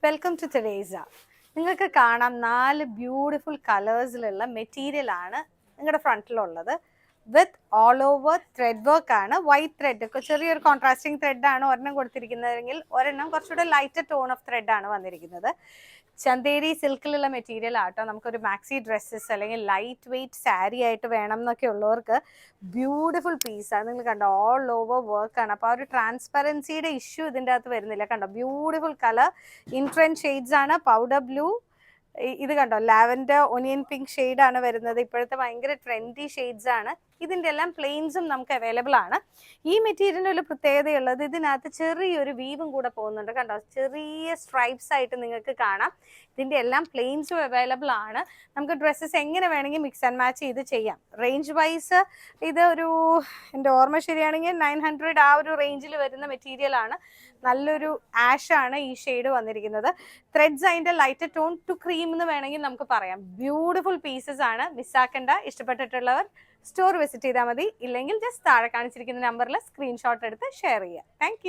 Welcome to Teresa. നിങ്ങൾക്ക് കാണാം 4 beautiful കളേഴ്സിലുള്ള material ആണ് നിങ്ങളുടെ ഫ്രണ്ടിലുള്ളത്. With all over thread work ആണ്. വൈറ്റ് ത്രെഡ്, ചെറിയൊരു കോൺട്രാസ്റ്റിംഗ് ത്രെഡ് ആണ് ഒരെണ്ണം കൊടുത്തിരിക്കുന്നതെങ്കിൽ ഒരെണ്ണം കുറച്ചുകൂടെ ലൈറ്റർ ടോൺ ഓഫ് ത്രെഡ് ആണ് വന്നിരിക്കുന്നത്. ചന്തേരി സിൽക്കിലുള്ള മെറ്റീരിയൽ ആട്ടോ. നമുക്കൊരു മാക്സി ഡ്രസ്സസ് അല്ലെങ്കിൽ ലൈറ്റ് വെയ്റ്റ് സാരി ആയിട്ട് വേണം എന്നൊക്കെ ഉള്ളവർക്ക് ബ്യൂട്ടിഫുൾ പീസാണ്. നിങ്ങൾ കണ്ടോ, ഓൾ ഓവർ വർക്കാണ്. അപ്പോൾ ആ ഒരു ട്രാൻസ്പെറൻസിയുടെ ഇഷ്യൂ ഇതിൻ്റെ അകത്ത് വരുന്നില്ല. കണ്ടോ, ബ്യൂട്ടിഫുൾ കളർ ഇൻട്രൻ ഷെയ്ഡ്സ് ആണ്. പൗഡർ ബ്ലൂ, ഇത് കണ്ടോ, ലാവൻഡർ ഒനിയൻ പിങ്ക് ഷെയ്ഡാണ് വരുന്നത്. ഇപ്പോഴത്തെ ഭയങ്കര ട്രെൻഡി ഷെയ്ഡ്സ് ആണ്. ഇതിൻ്റെ എല്ലാം പ്ലെയിൻസും നമുക്ക് അവൈലബിൾ ആണ്. ഈ മെറ്റീരിയലിന് ഒരു പ്രത്യേകതയുള്ളത് ഇതിനകത്ത് ചെറിയൊരു വീവും കൂടെ പോകുന്നുണ്ട്. കണ്ടോ, ചെറിയ സ്ട്രൈപ്സ് ആയിട്ട് നിങ്ങൾക്ക് കാണാം. ഇതിൻ്റെ എല്ലാം പ്ലെയിൻസും അവൈലബിൾ ആണ്. നമുക്ക് ഡ്രസ്സസ് എങ്ങനെ വേണമെങ്കിൽ മിക്സ് ആൻഡ് മാച്ച് ചെയ്ത് ചെയ്യാം. റേഞ്ച് വൈസ് ഇത് ഒരു, എൻ്റെ ഓർമ്മ ശരിയാണെങ്കിൽ 900 ആ ഒരു റേഞ്ചിൽ വരുന്ന മെറ്റീരിയൽ ആണ്. നല്ലൊരു ആഷ് ആണ് ഈ ഷെയ്ഡ് വന്നിരിക്കുന്നത്. ത്രെഡ്സ് അതിൻ്റെ ലൈറ്റർ ടോൺ ടു ക്രീം എന്ന് വേണമെങ്കിൽ നമുക്ക് പറയാം. ബ്യൂട്ടിഫുൾ പീസസ് ആണ്. മിസ്സാക്കണ്ട. ഇഷ്ടപ്പെട്ടിട്ടുള്ളവർ സ്റ്റോർ വിസിറ്റ് ചെയ്താൽ മതി. ഇല്ലെങ്കിൽ ജസ്റ്റ് താഴെ കാണിച്ചിരിക്കുന്ന നമ്പറിൽ സ്ക്രീൻഷോട്ട് എടുത്ത് ഷെയർ ചെയ്യുക. താങ്ക്